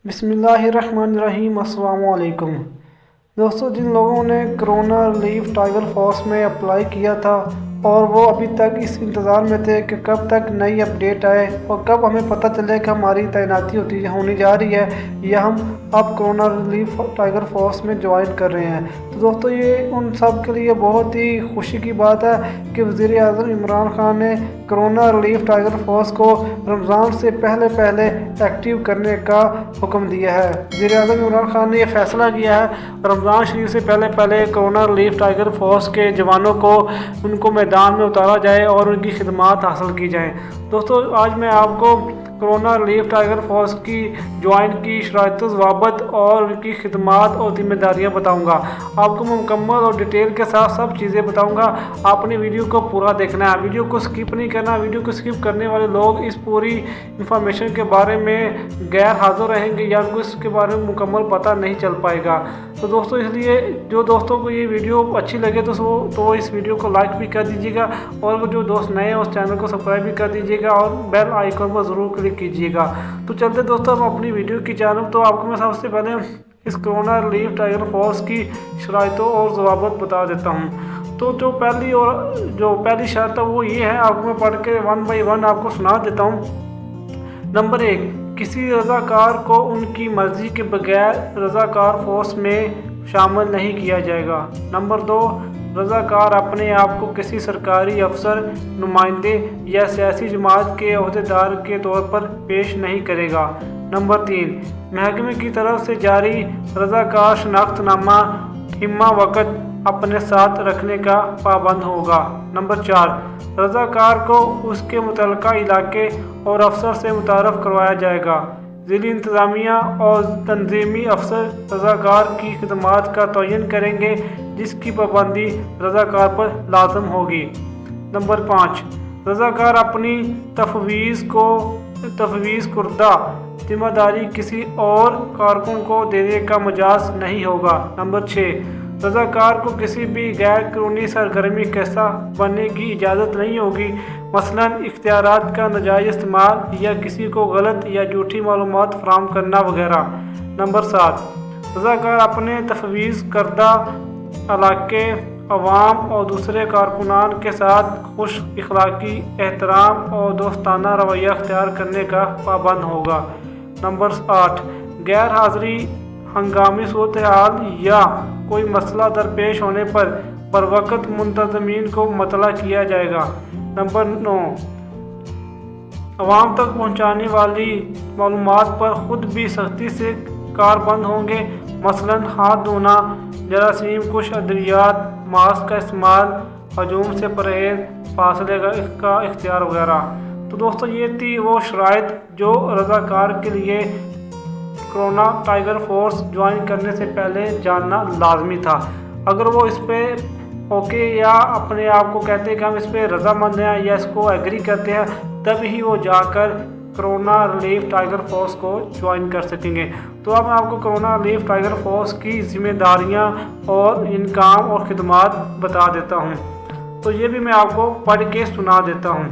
بسم اللہ الرحمن الرحیم۔ السلام علیکم دوستو، جن لوگوں نے کرونا ریلیف ٹائیگر فورس میں اپلائی کیا تھا اور وہ ابھی تک اس انتظار میں تھے کہ کب تک نئی اپڈیٹ آئے اور کب ہمیں پتہ چلے کہ ہماری تعیناتی ہونی جا رہی ہے یا ہم اب کرونا ریلیف ٹائیگر فورس میں جوائن کر رہے ہیں، تو دوستو یہ ان سب کے لیے بہت ہی خوشی کی بات ہے کہ وزیر اعظم عمران خان نے کرونا ریلیف ٹائیگر فورس کو رمضان سے پہلے ایکٹیو کرنے کا حکم دیا ہے۔ وزیر اعظم عمران خان نے یہ فیصلہ کیا ہے رمضان شریف سے پہلے کرونا ریلیف ٹائیگر فورس کے جوانوں کو ان کو میدان میں اتارا جائے اور ان کی خدمات حاصل کی جائیں۔ دوستو آج میں آپ کو کرونا ریلیف ٹائیگر فورس کی جوائن کی شرائط و ضوابط اور ان کی خدمات اور ذمہ داریاں بتاؤں گا۔ آپ کو مکمل اور ڈیٹیل کے ساتھ سب چیزیں بتاؤں گا۔ آپ نے ویڈیو کو پورا دیکھنا ہے، ویڈیو کو سکپ نہیں کرنا۔ ویڈیو کو سکپ کرنے والے لوگ اس پوری انفارمیشن کے بارے میں غیر حاضر رہیں گے یا ان کو اس کے بارے میں مکمل پتہ نہیں چل پائے گا۔ تو دوستو اس لیے جو دوستوں کو یہ ویڈیو اچھی لگے تو اس ویڈیو کو لائک بھی کر دیجیے گا، اور جو دوست نئے ہیں اس چینل کو سبسکرائب بھی کر دیجیے گا اور بیل آئیکن پر ضرور کلک کیجیے گا۔ تو چلتے دوستو ہم اپنی ویڈیو کی جانب۔ تو آپ کو میں سب سے پہلے اس کرونا ریلیف ٹائیگر فورس کی شرائط اور ضوابط بتا دیتا ہوں۔ تو جو پہلی شرط ہے وہ یہ ہے، آپ کو میں پڑھ کے 1 بائی 1 آپ کو سنا دیتا ہوں۔ نمبر 1، کسی رضاکار کو ان کی مرضی کے بغیر رضاکار فورس میں شامل نہیں کیا جائے گا۔ نمبر 2، رضاکار اپنے آپ کو کسی سرکاری افسر، نمائندے یا سیاسی جماعت کے عہدیدار کے طور پر پیش نہیں کرے گا۔ نمبر 3، محکمے کی طرف سے جاری رضاکار شناخت نامہ ہمہ وقت اپنے ساتھ رکھنے کا پابند ہوگا۔ نمبر 4، رضاکار کو اس کے متعلقہ علاقے اور افسر سے متعارف کروایا جائے گا۔ ضلعی انتظامیہ اور تنظیمی افسر رضاکار کی خدمات کا تعین کریں گے جس کی پابندی رضاکار پر لازم ہوگی۔ نمبر 5، رضاکار اپنی تفویض کردہ ذمہ داری کسی اور کارکن کو دینے کا مجاز نہیں ہوگا۔ نمبر 6، رضاکار کو کسی بھی غیر قانونی سرگرمی کا حصہ بننے کی اجازت نہیں ہوگی، مثلاً اختیارات کا ناجائز استعمال یا کسی کو غلط یا جھوٹی معلومات فراہم کرنا وغیرہ۔ نمبر 7، رضاکار اپنے تفویض کردہ علاقے، عوام اور دوسرے کارکنان کے ساتھ خوش اخلاقی، احترام اور دوستانہ رویہ اختیار کرنے کا پابند ہوگا۔ نمبر 8، غیر حاضری، ہنگامی صورتحال یا کوئی مسئلہ درپیش ہونے پر بروقت منتظمین کو مطلع کیا جائے گا۔ نمبر 9، عوام تک پہنچانے والی معلومات پر خود بھی سختی سے کاربند ہوں گے، مثلاً ہاتھ دھونا، جراثیم کش ادویات، ماسک کا استعمال، ہجوم سے پرہیز، فاصلے کا اختیار وغیرہ۔ تو دوستو یہ تھی وہ شرائط جو رضاکار کے لیے کرونا ٹائیگر فورس جوائن کرنے سے پہلے جاننا لازمی تھا۔ اگر وہ اس پہ اوکے یا اپنے آپ کو کہتے ہیں کہ ہم اس پہ رضامند ہیں یا اس کو ایگری کرتے ہیں، تب ہی وہ جا کر کرونا ریلیف ٹائیگر فورس کو جوائن کر سکیں گے۔ تو اب میں آپ کو کرونا ریلیف ٹائیگر فورس کی ذمہ داریاں اور ان کام اور خدمات بتا دیتا ہوں۔ تو یہ بھی میں آپ کو پڑھ کے سنا دیتا ہوں۔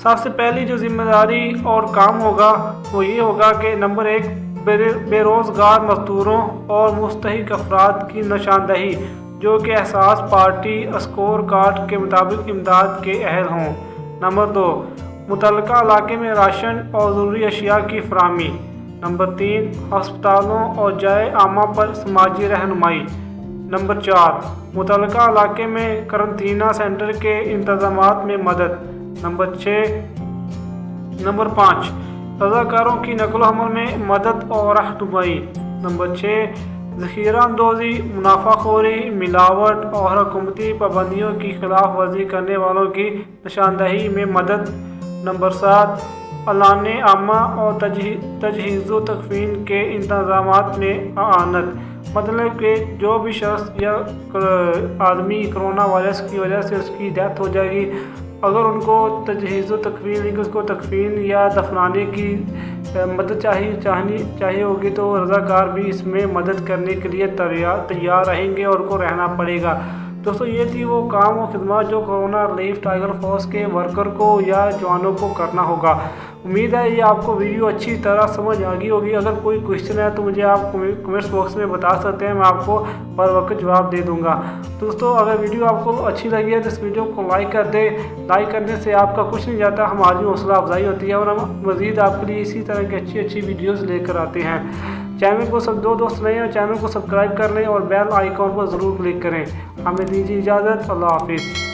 سب سے پہلی جو ذمہ داری اور کام ہوگا وہ یہ ہوگا کہ نمبر 1، بے روزگار مزدوروں اور مستحق افراد کی نشاندہی جو کہ احساس پارٹی اسکور کارڈ کے مطابق امداد کے اہل ہوں۔ نمبر 2، متعلقہ علاقے میں راشن اور ضروری اشیاء کی فراہمی۔ نمبر 3، ہسپتالوں اور جائے عامہ پر سماجی رہنمائی۔ نمبر 4، متعلقہ علاقے میں قرنطینہ سینٹر کے انتظامات میں مدد۔ نمبر 5، رضاکاروں کی نقل و حمل میں مدد اور رہنمائی۔ نمبر 6، ذخیرہ اندوزی، منافع خوری، ملاوٹ اور حکومتی پابندیوں کی خلاف ورزی کرنے والوں کی نشاندہی میں مدد۔ نمبر 7، اعلان عامہ اور تجہیز و تکفین کے انتظامات میں اعانت، مطلب کہ جو بھی شخص یا آدمی کرونا وائرس کی وجہ سے اس کی ڈیتھ ہو جائے گی، اگر ان کو تجہیز و تکفین اس کو تکفین یا دفنانے کی مدد چاہیے ہوگی تو رضاکار بھی اس میں مدد کرنے کے لیے تیار رہیں گے اور ان کو رہنا پڑے گا۔ دوستو یہ تھی وہ کام و خدمات جو کرونا ریلیف ٹائیگر فورس کے ورکر کو یا جوانوں کو کرنا ہوگا۔ امید ہے یہ آپ کو ویڈیو اچھی طرح سمجھ آ گئی ہوگی۔ اگر کوئی کوشچن ہے تو مجھے آپ کمنٹس باکس میں بتا سکتے ہیں، میں آپ کو بر وقت جواب دے دوں گا۔ دوستو اگر ویڈیو آپ کو اچھی لگی ہے تو اس ویڈیو کو لائک کر دیں۔ لائک کرنے سے آپ کا کچھ نہیں جاتا، ہماری حوصلہ افزائی ہوتی ہے اور ہم مزید آپ کے لیے اسی طرح کی اچھی ویڈیوز لے کر آتے ہیں۔ چینل کو جو دوست نئے ہیں چینل کو سبسکرائب کر لیں اور بیل آئیکن پر ضرور کلک کریں۔ ہمیں دیجیے اجازت، اللہ حافظ۔